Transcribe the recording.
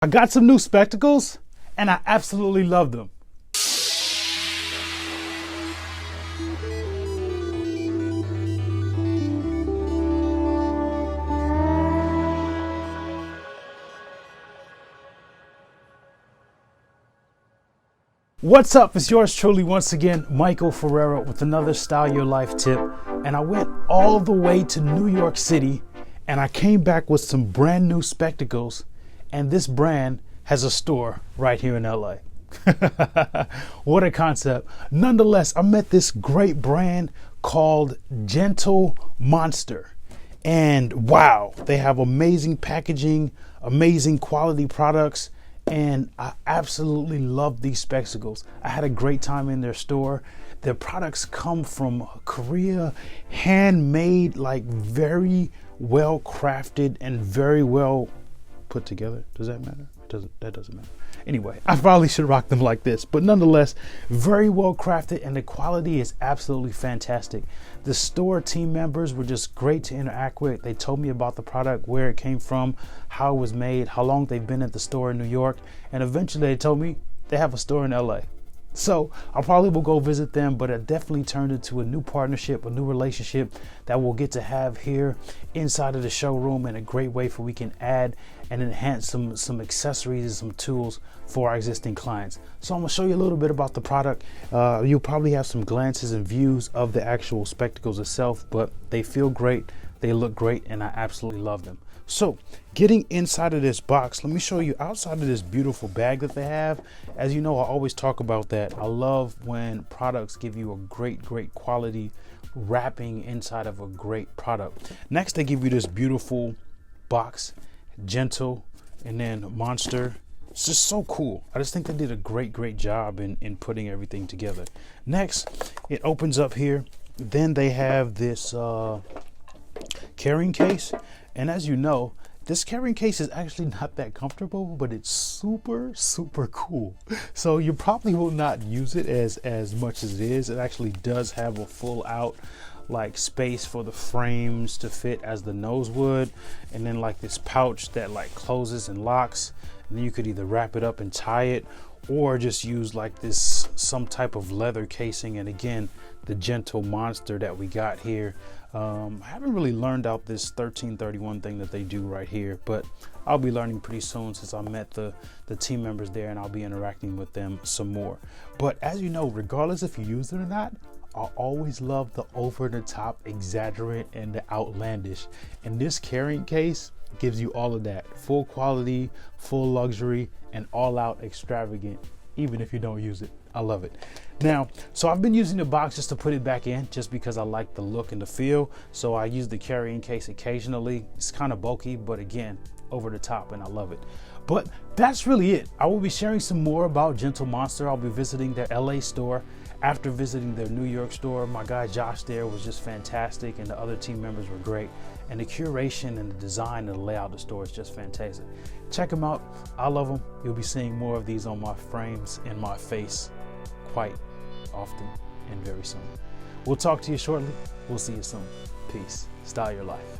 I got some new spectacles and I absolutely love them. What's up? It's yours truly once again, Michael Ferrera, with another Style Your Life tip. And I went all the way to New York City and I came back with some brand new spectacles, and this brand has a store right here in LA. What a concept. Nonetheless, I met this great brand called Gentle Monster. And wow, they have amazing packaging, amazing quality products, and I absolutely love these spectacles. I had a great time in their store. Their products come from Korea, handmade, like very well crafted and very well put together. Does that matter? That doesn't matter. Anyway, I probably should rock them like this, but nonetheless, very well crafted, and the quality is absolutely fantastic. The store team members were just great to interact with. They told me about the product, where it came from, how it was made, how long they've been at the store in New York, and eventually they told me they have a store in LA. So I probably will go visit them, but it definitely turned into a new partnership, a new relationship that we'll get to have here inside of the showroom, in a great way for we can add and enhance some accessories and some tools for our existing clients. So I'm gonna show you a little bit about the product. You'll probably have some glances and views of the actual spectacles itself, but they feel great, they look great, and I absolutely love them. So getting inside of this box, let me show you outside of this beautiful bag that they have. As you know, I always talk about that. I love when products give you a great quality wrapping inside of a great product. Next, they give you this beautiful box, Gentle, and then Monster. It's just so cool. I just think they did a great job in putting everything together. Next, it opens up here. Then they have this carrying case. And as you know, this carrying case is actually not that comfortable, but it's super cool. So you probably will not use it as much as it is. It actually does have a full out like space for the frames to fit as the nose would, and then like this pouch that like closes and locks, and then you could either wrap it up and tie it, or just use like this some type of leather casing. And again, the Gentle Monster that we got here, I haven't really learned out this 1331 thing that they do right here, but I'll be learning pretty soon, since I met the team members there, and I'll be interacting with them some more. But as you know, regardless if you use it or not, I always love the over-the-top, exaggerate, and the outlandish, and this carrying case gives you all of that. Full quality, full luxury, and all out extravagant, even if you don't use it. I love it. Now, so I've been using the box just to put it back in, just because I like the look and the feel. So I use the carrying case occasionally. It's kind of bulky, but again, over the top, and I love it. But that's really it. I will be sharing some more about Gentle Monster. I'll be visiting their LA store after visiting their New York store. My guy Josh there was just fantastic, and the other team members were great. And the curation and the design and the layout of the store is just fantastic. Check them out. I love them. You'll be seeing more of these on my frames in my face quite often and very soon. We'll talk to you shortly. We'll see you soon. Peace. Style your life.